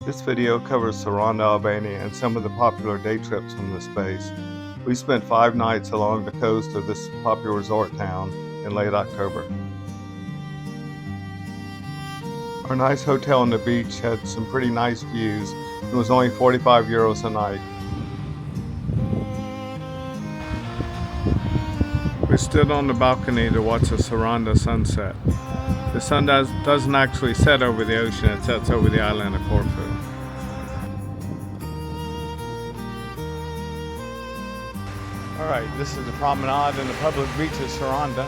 This video covers Saranda, Albania and some of the popular day trips from this base. We spent 5 nights along the coast of this popular resort town in late October. Our nice hotel on the beach had some pretty nice views and was only 45 euros a night. We stood on the balcony to watch the Saranda sunset. The sun doesn't actually set over the ocean, it sets over the island of Corfu. Alright, this is the promenade in the public beach of Saranda.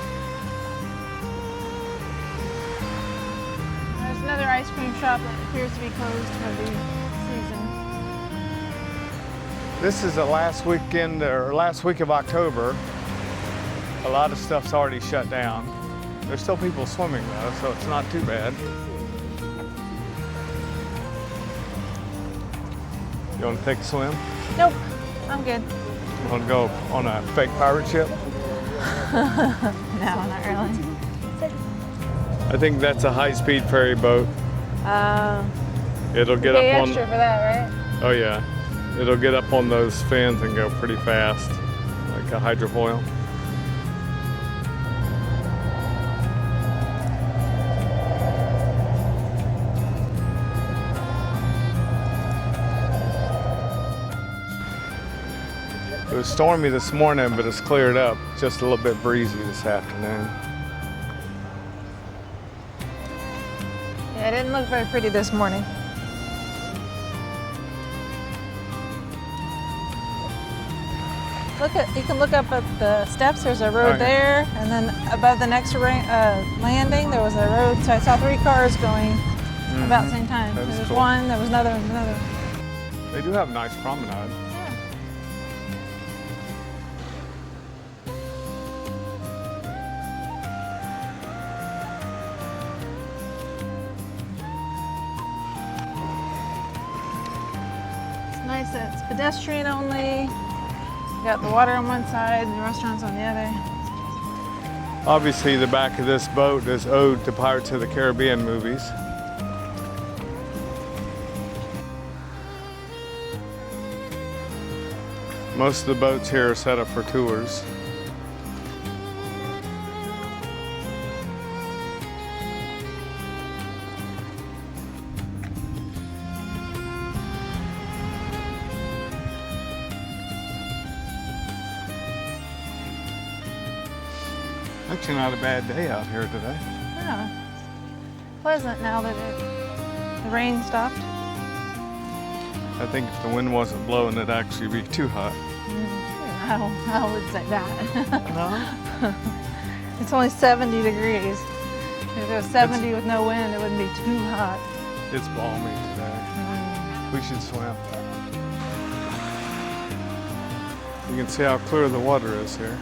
There's another ice cream shop that appears to be closed for the season. This is the last week of October. A lot of stuff's already shut down. There's still people swimming though, so it's not too bad. You want to take a swim? Nope, I'm good. You want to go on a fake pirate ship? No, not really. I think that's a high-speed ferry boat. It'll get pay up on. extra for that, right? Oh yeah, it'll get up on those fins and go pretty fast, like a hydrofoil. It was stormy this morning, but it's cleared up. Just a little bit breezy this afternoon. Yeah, it didn't look very pretty this morning. You can look up at the steps. There's a road there, and then above the next landing, there was a road. So I saw 3 cars going about the same time. There was cool. One, there was another, and another. They do have a nice promenade. Yeah. It's nice that it's pedestrian only. You got the water on one side and the restaurants on the other. Obviously, the back of this boat is ode to Pirates of the Caribbean movies. Most of the boats here are set up for tours. Actually not a bad day out here today. Yeah. Pleasant now that the rain stopped. I think if the wind wasn't blowing, it'd actually be too hot. I would say that. No? It's only 70 degrees. If it was 70 with no wind, it wouldn't be too hot. It's balmy today. We should swim. You can see how clear the water is here.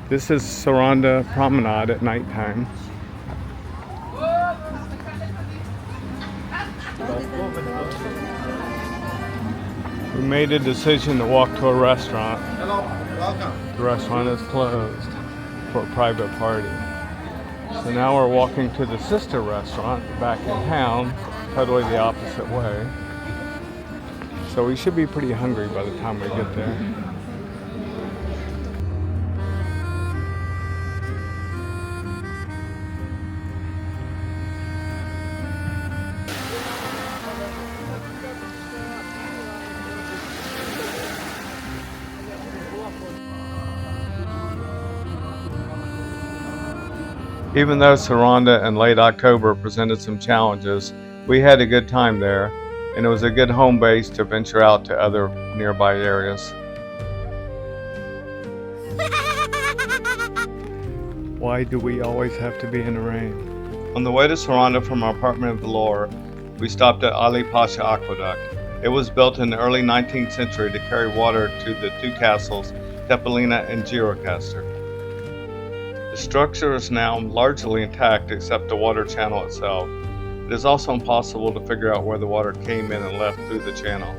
This is Saranda Promenade at nighttime. We made a decision to walk to a restaurant. Hello, welcome. The restaurant is closed for a private party. So now we're walking to the sister restaurant back in town, totally the opposite way. So we should be pretty hungry by the time we get there. Even though Saranda in late October presented some challenges, we had a good time there, and it was a good home base to venture out to other nearby areas. Why do we always have to be in the rain? On the way to Saranda from our apartment in Vlore, we stopped at Ali Pasha Aqueduct. It was built in the early 19th century to carry water to the 2 castles, Tepelina and Gjirokastër. The structure is now largely intact except the water channel itself. It is also impossible to figure out where the water came in and left through the channel.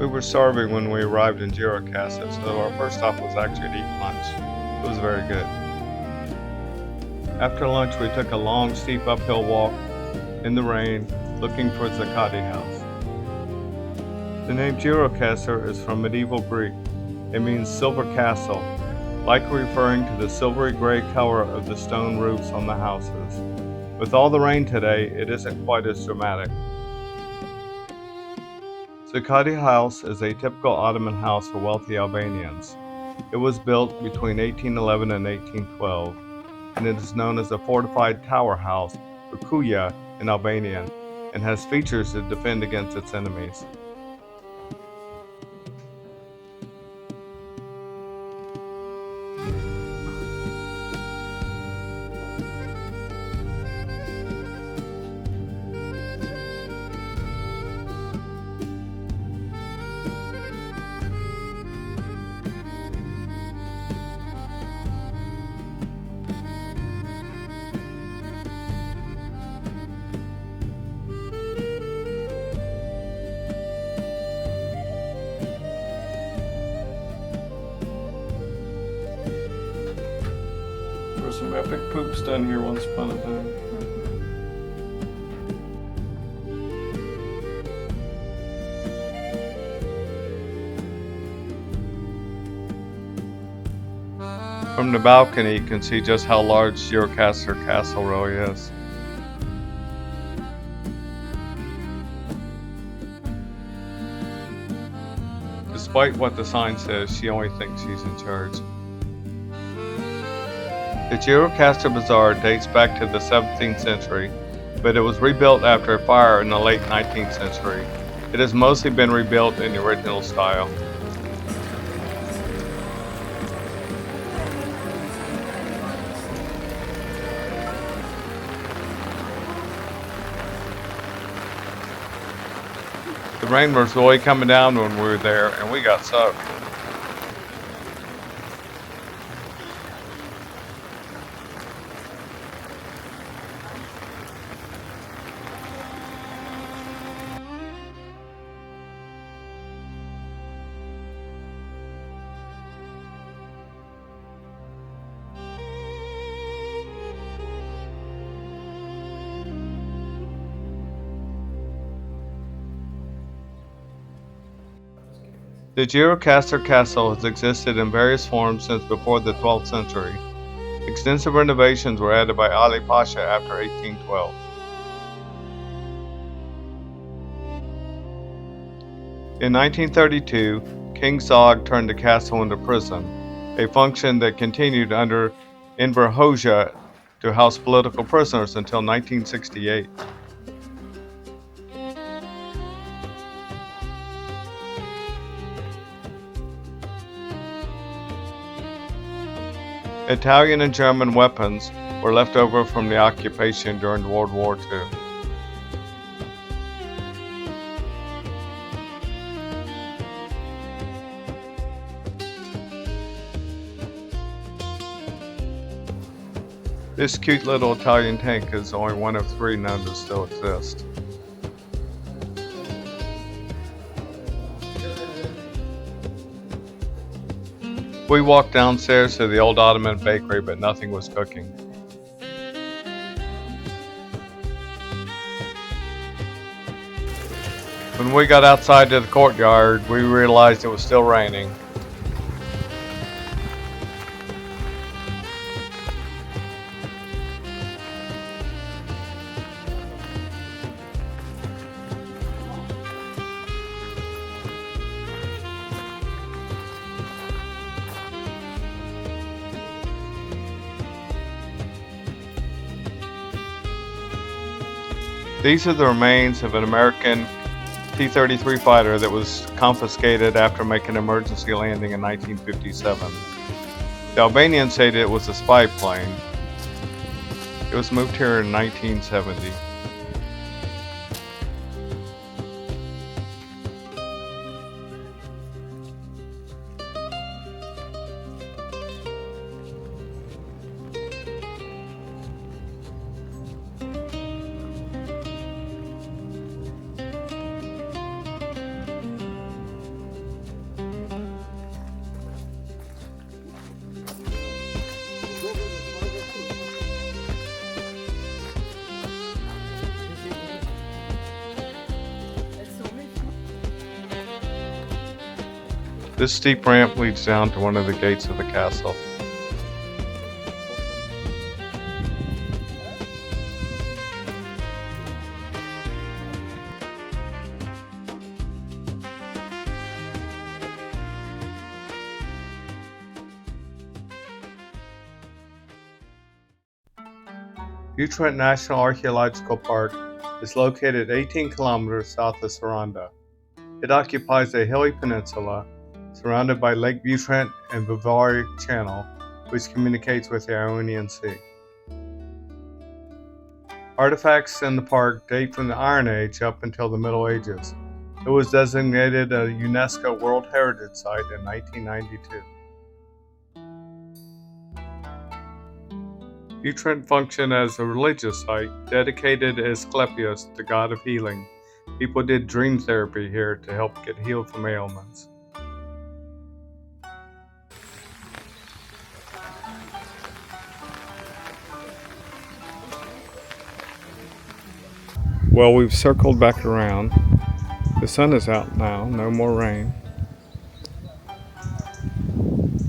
We were starving when we arrived in Gjirokastër, so our first stop was actually to eat lunch. It was very good. After lunch, we took a long, steep uphill walk in the rain, looking for Zakati House. The name Gjirokastër is from medieval Greek. It means silver castle, likely referring to the silvery gray color of the stone roofs on the houses. With all the rain today, it isn't quite as dramatic. Zakati House is a typical Ottoman house for wealthy Albanians. It was built between 1811 and 1812, and it is known as a fortified tower house, or kuja in Albanian, and has features to defend against its enemies. There were some epic poops done here once upon a time. From the balcony, you can see just how large Gjirokastër Castle really is. Despite what the sign says, she only thinks she's in charge. The Gjirokastër Bazaar dates back to the 17th century, but it was rebuilt after a fire in the late 19th century. It has mostly been rebuilt in the original style. The rain was really coming down when we were there, and we got soaked. The Gjirokastër Castle has existed in various forms since before the 12th century. Extensive renovations were added by Ali Pasha after 1812. In 1932, King Zog turned the castle into prison, a function that continued under Enver Hoxha to house political prisoners until 1968. Italian and German weapons were left over from the occupation during World War II. This cute little Italian tank is only one of 3 known to still exist. We walked downstairs to the old Ottoman bakery, but nothing was cooking. When we got outside to the courtyard, we realized it was still raining. These are the remains of an American T-33 fighter that was confiscated after making an emergency landing in 1957. The Albanians say that it was a spy plane. It was moved here in 1970. This steep ramp leads down to one of the gates of the castle. Butte National Archaeological Park is located 18 kilometers south of Saranda. It occupies a hilly peninsula surrounded by Lake Butte and Bavary Channel, which communicates with the Ionian Sea. Artifacts in the park date from the Iron Age up until the Middle Ages. It was designated a UNESCO World Heritage Site in 1992. Butte functioned as a religious site dedicated to Asclepius, the god of healing. People did dream therapy here to help get healed from ailments. Well, we've circled back around. The sun is out now, no more rain.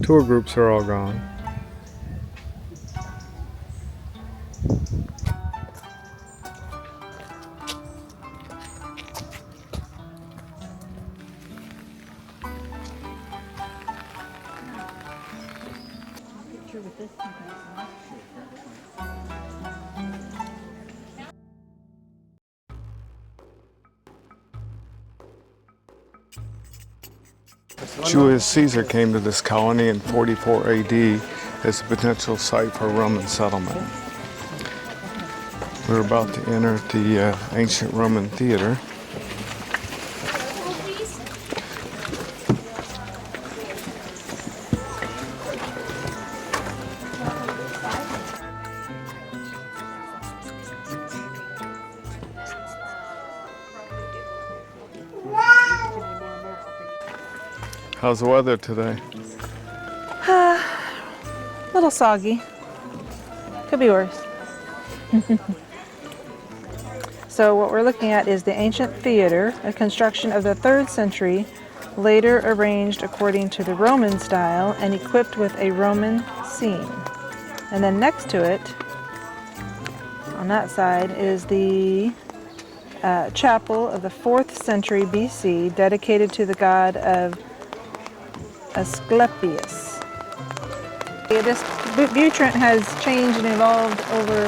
Tour groups are all gone. Julius Caesar came to this colony in 44 AD as a potential site for a Roman settlement. We're about to enter the ancient Roman theater. How's the weather today? A little soggy. Could be worse. So what we're looking at is the ancient theater, a construction of the 3rd century, later arranged according to the Roman style and equipped with a Roman scene. And then next to it, on that side, is the chapel of the 4th century BC, dedicated to the god of Asclepius. This Butte has changed and evolved over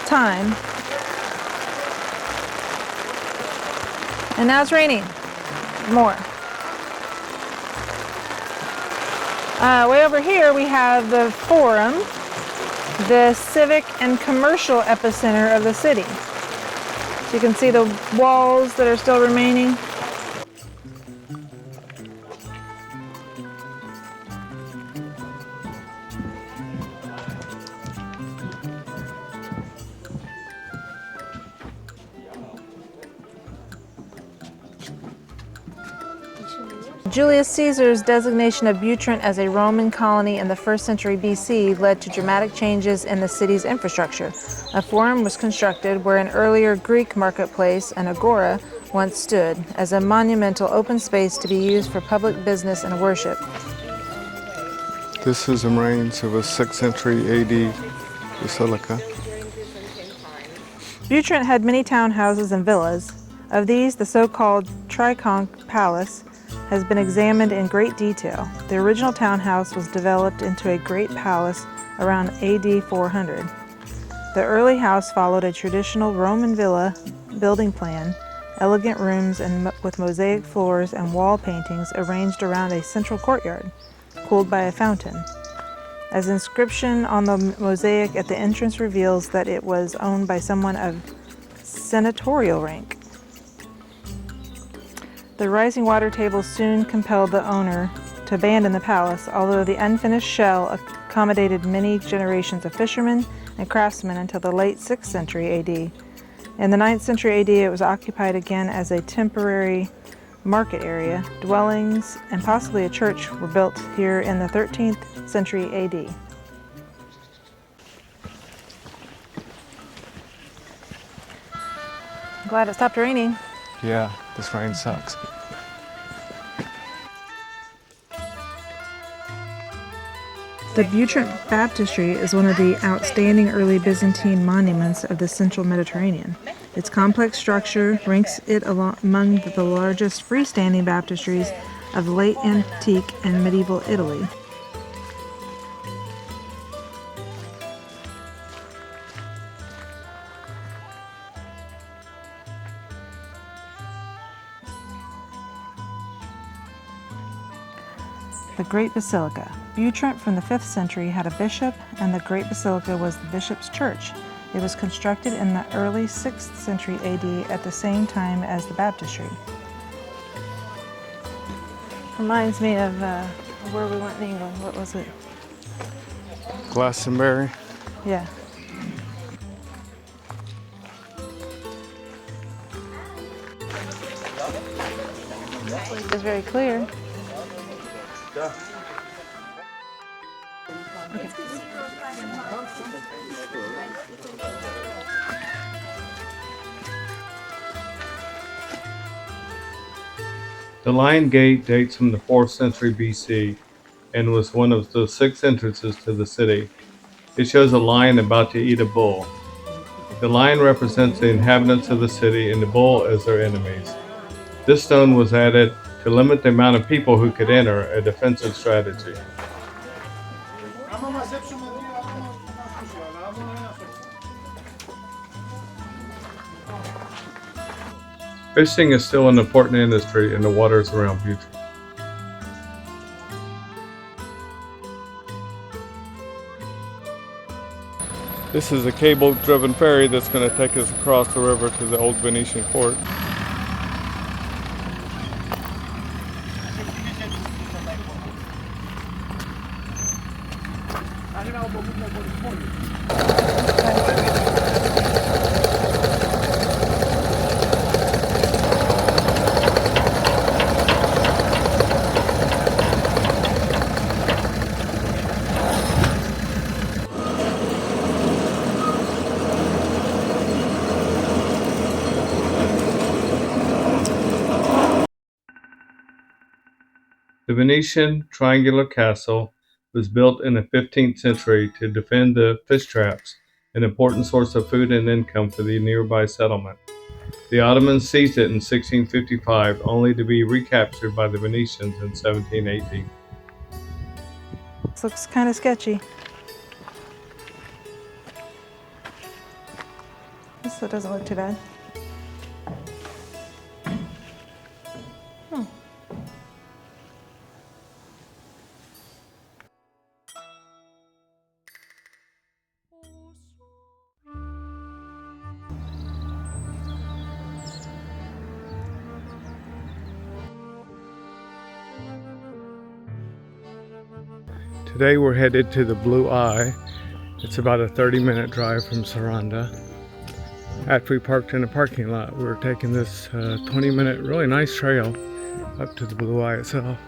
time. And now it's raining more. Way over here we have the Forum, the civic and commercial epicenter of the city. So you can see the walls that are still remaining. Julius Caesar's designation of Butte as a Roman colony in the 1st century BC led to dramatic changes in the city's infrastructure. A forum was constructed where an earlier Greek marketplace, an agora, once stood, as a monumental open space to be used for public business and worship. This is the remains of a 6th century AD basilica. Butte had many townhouses and villas. Of these, the so-called Triconch Palace has been examined in great detail. The original townhouse was developed into a great palace around AD 400. The early house followed a traditional Roman villa building plan, elegant rooms and with mosaic floors and wall paintings arranged around a central courtyard, cooled by a fountain. As inscription on the mosaic at the entrance reveals that it was owned by someone of senatorial rank. The rising water table soon compelled the owner to abandon the palace, although the unfinished shell accommodated many generations of fishermen and craftsmen until the late 6th century AD. In the 9th century AD, it was occupied again as a temporary market area. Dwellings and possibly a church were built here in the 13th century AD. I'm glad it stopped raining. Yeah, this rain sucks. The Butrint Baptistry is one of the outstanding early Byzantine monuments of the central Mediterranean. Its complex structure ranks it among the largest freestanding baptistries of late antique and medieval Italy. The Great Basilica. Butrint from the 5th century had a bishop, and the Great Basilica was the bishop's church. It was constructed in the early 6th century AD at the same time as the baptistry. Reminds me of where we went in England. What was it? Glastonbury. Yeah. It's very clear. The Lion Gate dates from the 4th century BC and was one of the 6 entrances to the city. It shows a lion about to eat a bull. The lion represents the inhabitants of the city and the bull as their enemies. This stone was added to limit the amount of people who could enter, a defensive strategy. Fishing is still an important industry in the waters around Butrint. This is a cable-driven ferry that's going to take us across the river to the old Venetian port. The Venetian triangular castle was built in the 15th century to defend the fish traps, an important source of food and income for the nearby settlement. The Ottomans seized it in 1655, only to be recaptured by the Venetians in 1718. This looks kind of sketchy. This doesn't look too bad. Today we're headed to the Blue Eye. It's about a 30-minute drive from Saranda. After we parked in a parking lot, we're taking this 20-minute, really nice trail up to the Blue Eye itself.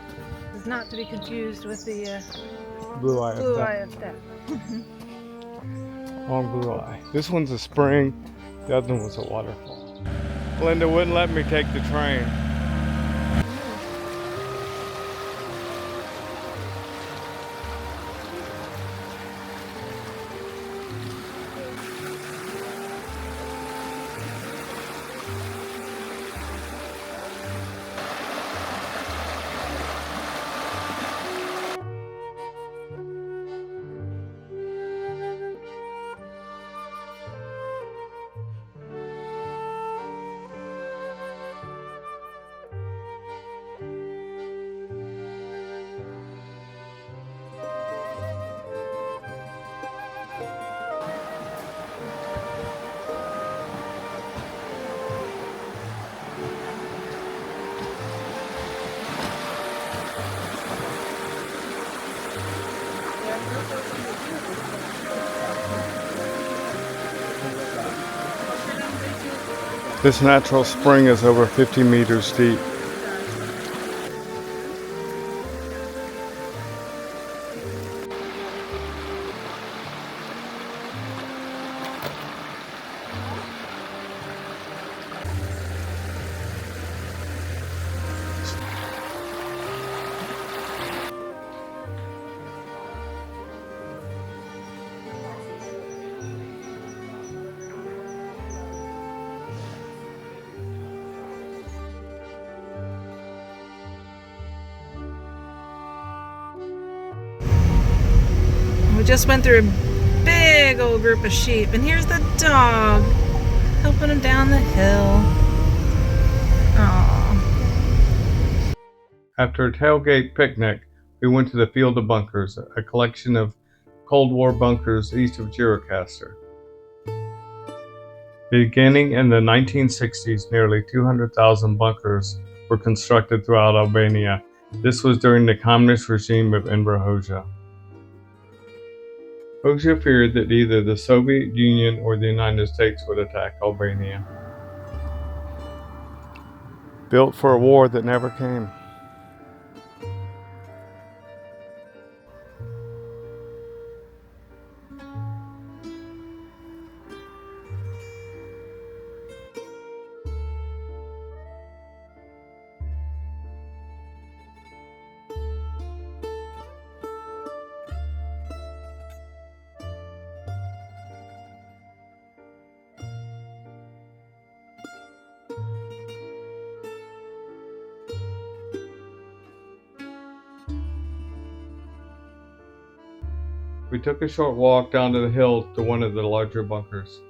It's not to be confused with the Blue Eye Blue of Eye Death. of Death. Long Blue Eye. This one's a spring, the other one was a waterfall. Glenda wouldn't let me take the train. This natural spring is over 50 meters deep. We just went through a big old group of sheep, and here's the dog helping him down the hill. Aww. After a tailgate picnic, we went to the Field of Bunkers, a collection of Cold War bunkers east of Girocaster. Beginning in the 1960s, nearly 200,000 bunkers were constructed throughout Albania. This was during the communist regime of Enver Hoxha. Hoxha feared that either the Soviet Union or the United States would attack Albania. Built for a war that never came. We took a short walk down to the hill to one of the larger bunkers.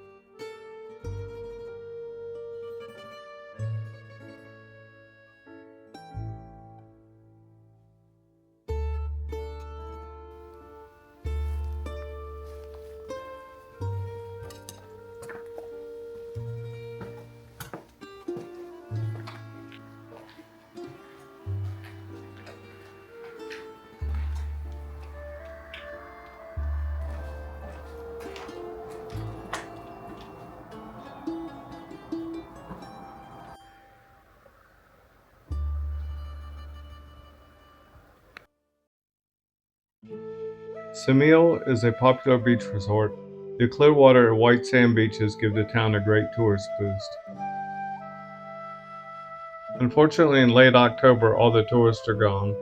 Semil is a popular beach resort. The clear water and white sand beaches give the town a great tourist boost. Unfortunately, in late October, all the tourists are gone.